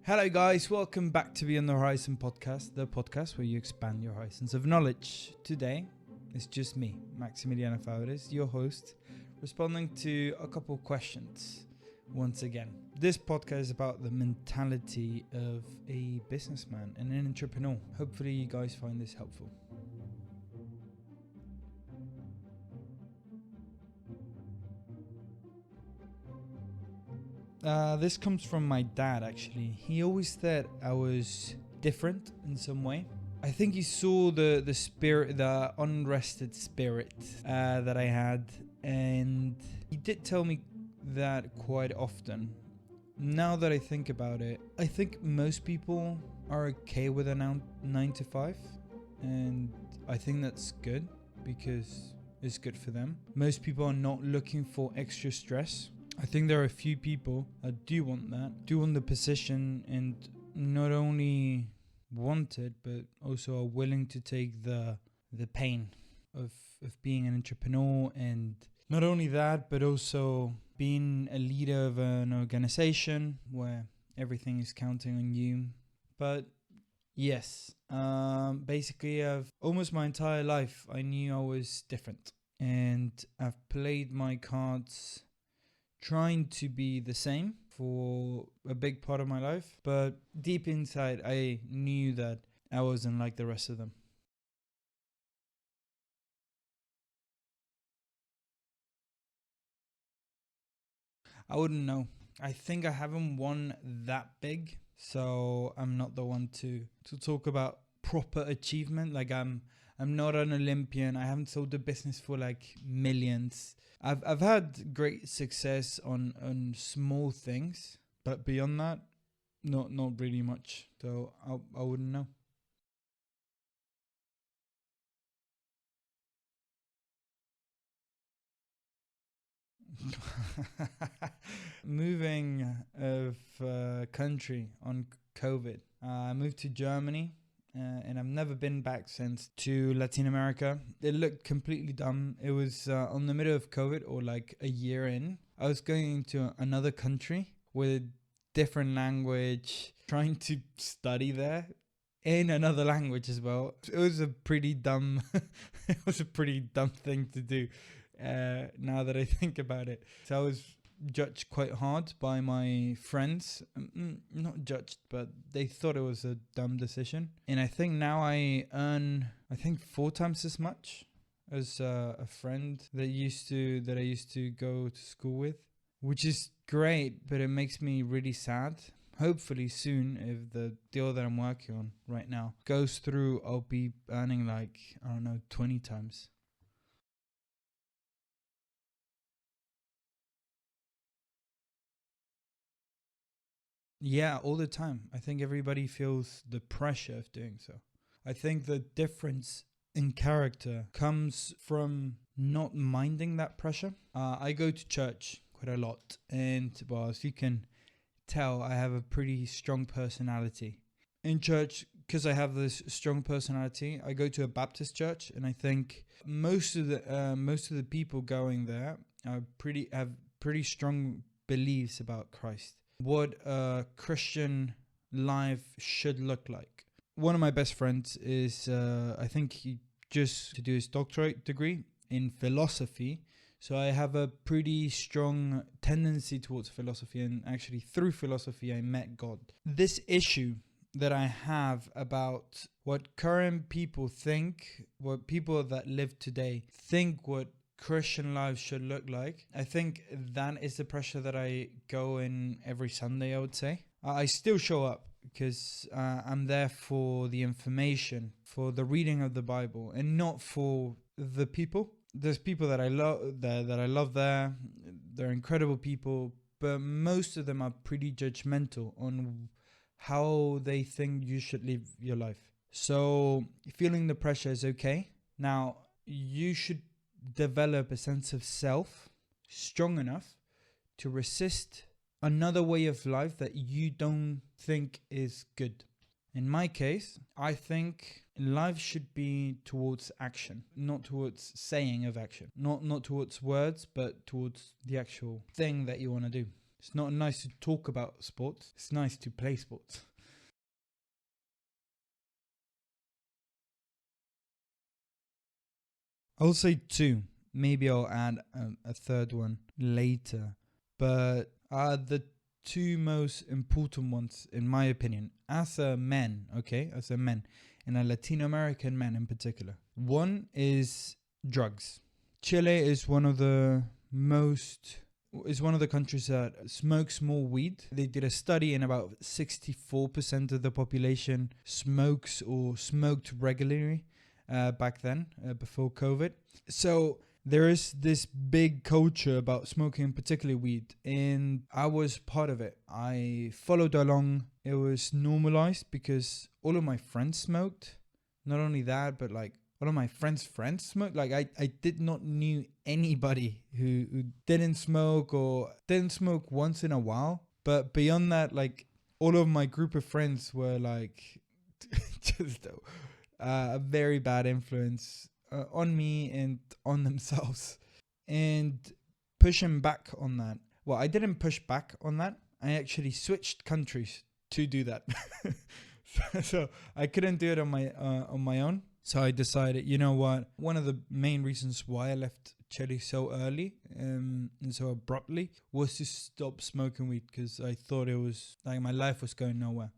Hello guys, welcome back to Beyond the Horizon podcast, the podcast where you expand your horizons of knowledge. Today, it's just me, Maximiliano Fabres, your host, responding to a couple of questions once again. This podcast is about the mentality of a businessman and an entrepreneur. Hopefully you guys find this helpful. This comes from my dad, actually. He always thought I was different in some way. I think he saw the spirit, the unrested spirit that I had, and he did tell me that quite often. Now that I think about it, I think most people are okay with a 9 to 5, and I think that's good because it's good for them. Most people are not looking for extra stress. I think there are a few people that do want the position, and not only want it, but also are willing to take the pain of being an entrepreneur, and not only that, but also being a leader of an organization where everything is counting on you. But yes, basically I've almost my entire life I knew I was different, and I've played my cards trying to be the same for a big part of my life, but deep inside I knew that I wasn't like the rest of them. I wouldn't know. I think I haven't won that big, so I'm not the one to talk about proper achievement. Like I'm not an Olympian. I haven't sold the business for like millions. I've had great success on small things, but beyond that, not really much. So I wouldn't know. Moving of country on COVID. I moved to Germany, and I've never been back since to Latin America. It looked completely dumb. It was on the middle of COVID, or like a year in. I was going into another country with a different language, trying to study there in another language as well. It was a pretty dumb, it was a pretty dumb thing to do. Now that I think about it, so I was judged quite hard by my friends. Not judged, but they thought it was a dumb decision. And I think now I earn, I think 4 times as much as a friend that I used to go to school with, which is great, but it makes me really sad. Hopefully soon, if the deal that I'm working on right now goes through, I'll be earning like, I don't know, 20 times. Yeah, all the time. I think everybody feels the pressure of doing so. I think the difference in character comes from not minding that pressure. I go to church quite a lot, and well, as you can tell, I have a pretty strong personality. In church, because I have this strong personality, I go to a Baptist church, and I think most of the people going there are have pretty strong beliefs about Christ, what a Christian life should look like. One of my best friends is, I think he just to do his doctorate degree in philosophy. So I have a pretty strong tendency towards philosophy, and actually through philosophy I met God. This issue that I have about what current people think, what people that live today think what Christian life should look like, I think that is the pressure that I go in every Sunday, I would say. I still show up because I'm there for the information, for the reading of the Bible, and not for the people. There's people that I love that I love there. They're incredible people, but most of them are pretty judgmental on how they think you should live your life. So feeling the pressure is okay. Now, you should develop a sense of self strong enough to resist another way of life that you don't think is good. In my case, I think life should be towards action, not towards saying of action, not towards words, but towards the actual thing that you want to do. It's not nice to talk about sports. It's nice to play sports. I'll say two. Maybe I'll add a third one later. But the two most important ones, in my opinion, as a man, okay, as a man, and a Latino American man in particular. One is drugs. Chile is one of the countries that smokes more weed. They did a study and about 64% of the population smokes or smoked regularly back then, before COVID. So there is this big culture about smoking, particularly weed, and I was part of it. I followed along. It was normalized because all of my friends smoked. Not only that, but like all of my friends smoked. Like I did not knew anybody who didn't smoke or didn't smoke once in a while. But beyond that, like all of my group of friends were like just a very bad influence on me and on themselves. And pushing back on that. Well, I didn't push back on that. I actually switched countries to do that. So I couldn't do it on my own. So I decided, you know what? One of the main reasons why I left Chile so early and so abruptly was to stop smoking weed, because I thought it was like my life was going nowhere.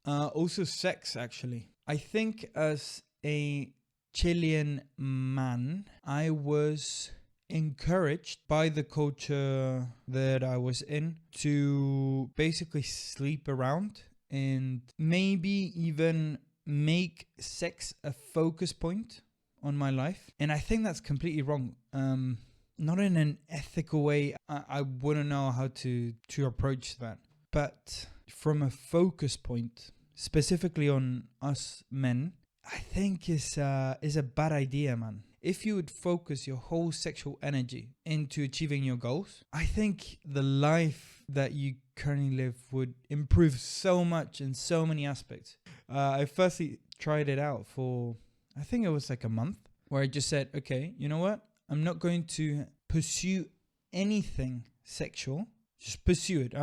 Also sex, actually. I think as a Chilean man, I was encouraged by the culture that I was in to basically sleep around and maybe even make sex a focus point on my life. And I think that's completely wrong. Not in an ethical way. I wouldn't know how to approach that. But from a focus point, specifically on us men, I think is a bad idea, man. If you would focus your whole sexual energy into achieving your goals, I think the life that you currently live would improve so much in so many aspects. I firstly tried it out for, I think it was like a month, where I just said, okay, you know what? I'm not going to pursue anything sexual. Just pursue it.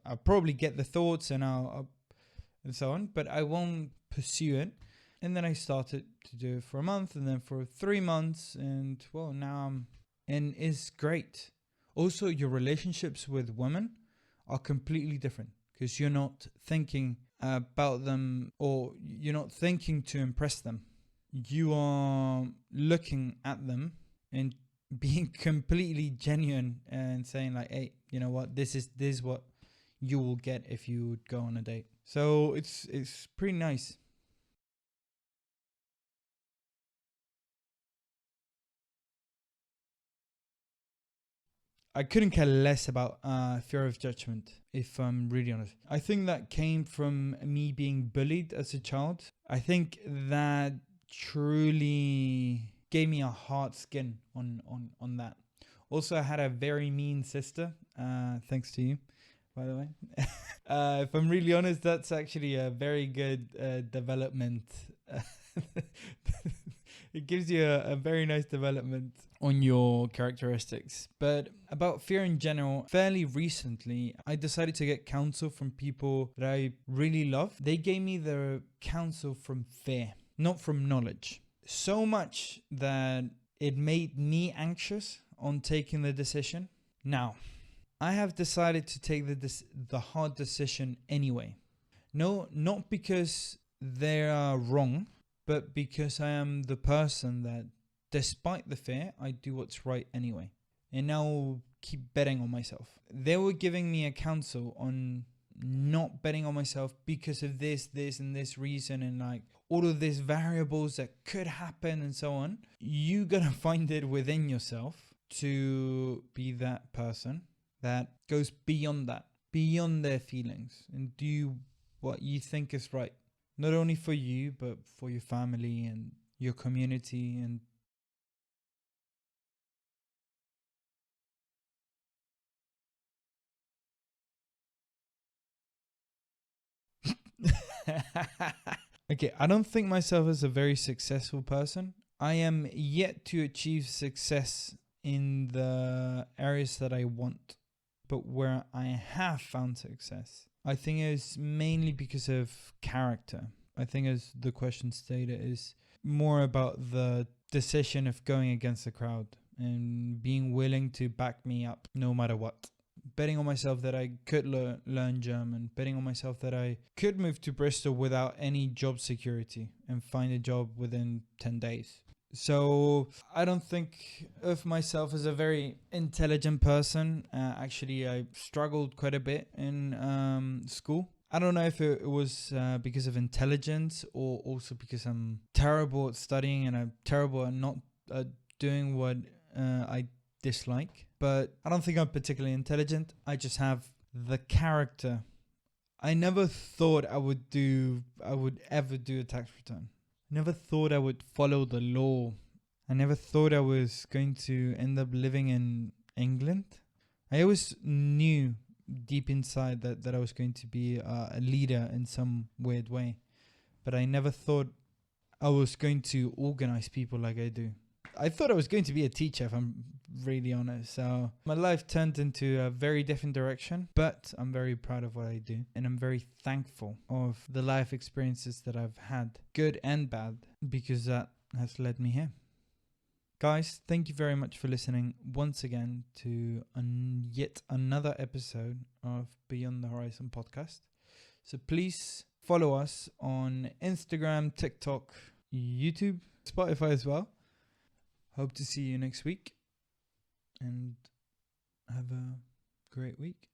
I'll probably get the thoughts and and so on, but I won't pursue it. And then I started to do it for a month, and then for 3 months, and well, and it's great. Also, your relationships with women are completely different, because you're not thinking about them, or you're not thinking to impress them. You are looking at them and being completely genuine and saying like, hey, you know what, this is what you will get if you would go on a date. So it's pretty nice. I couldn't care less about fear of judgment, if I'm really honest. I think that came from me being bullied as a child. I think that truly gave me a hard skin on that. Also, I had a very mean sister, thanks to you, by the way. If I'm really honest, that's actually a very good development. It gives you a very nice development on your characteristics. But about fear in general, fairly recently, I decided to get counsel from people that I really love. They gave me the counsel from fear, not from knowledge. So much that it made me anxious on taking the decision. Now, I have decided to take the hard decision anyway. No, not because they are wrong, but because I am the person that, despite the fear, I do what's right anyway. And I'll keep betting on myself. They were giving me a counsel on not betting on myself because of this, and this reason, and like all of these variables that could happen and so on. You gotta find it within yourself to be that person that goes beyond that, beyond their feelings, and do what you think is right. Not only for you, but for your family and your community. And okay, I don't think myself as a very successful person. I am yet to achieve success in the areas that I want. But where I have found success, I think is mainly because of character. I think, as the question stated, is more about the decision of going against the crowd and being willing to back me up no matter what. Betting on myself that I could learn German, betting on myself that I could move to Bristol without any job security and find a job within 10 days. So I don't think of myself as a very intelligent person. Actually, I struggled quite a bit in school. I don't know if it was because of intelligence or also because I'm terrible at studying and I'm terrible at not doing what I dislike. But I don't think I'm particularly intelligent. I just have the character. I never thought I would ever do a tax return. Never thought I would follow the law. I never thought I was going to end up living in England. I always knew deep inside that I was going to be a leader in some weird way. But I never thought I was going to organize people like I do. I thought I was going to be a teacher, if I'm really honest. So my life turned into a very different direction, but I'm very proud of what I do. And I'm very thankful of the life experiences that I've had, good and bad, because that has led me here. Guys, thank you very much for listening once again to yet another episode of Beyond the Horizon podcast. So please follow us on Instagram, TikTok, YouTube, Spotify as well. Hope to see you next week and have a great week.